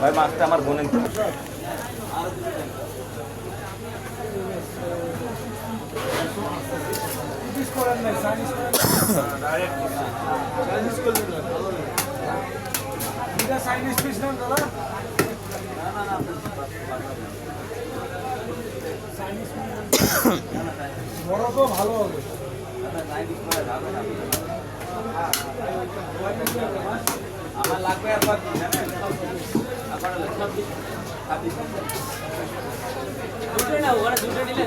ভাই মাছটা আমার বোনের চাইনিজ পিস নেন দাদা বড় তো ভালো হবে আমার লাগবে আর বাকি দুটো না ওরা দুটো নিলে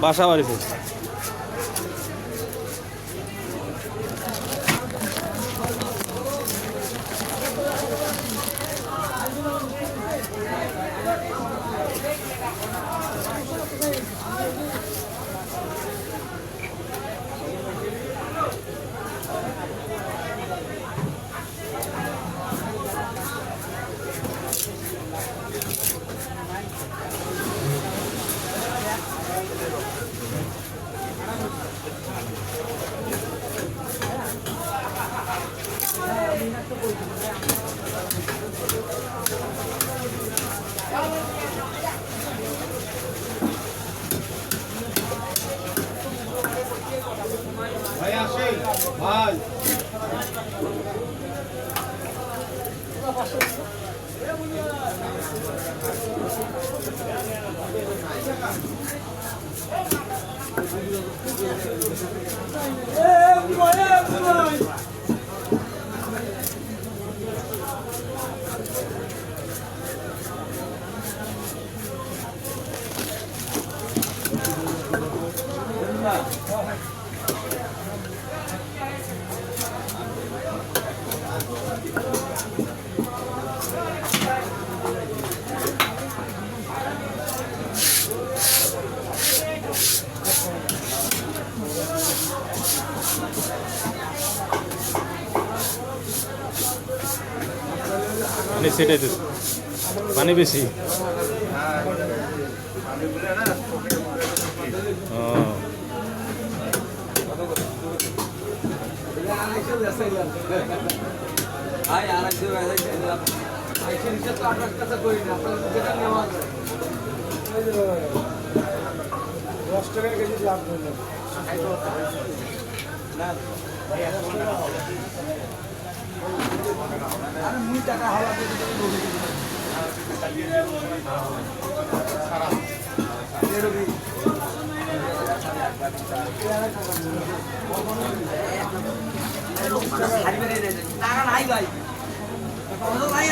বাসা বাড়িতে ভাই আসেন ভাই পানি সেটাই তো পানি বেশি ও দশ টাকা কেজি লাভ করলেন আরে মুই টাকা হাওয়া টাকা নাই ভাই ভাই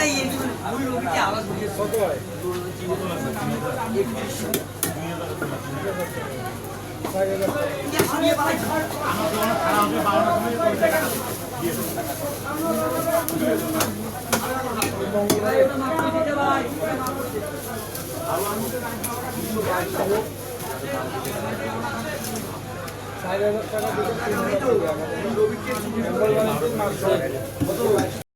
আওয়াজ কত হয় টাকা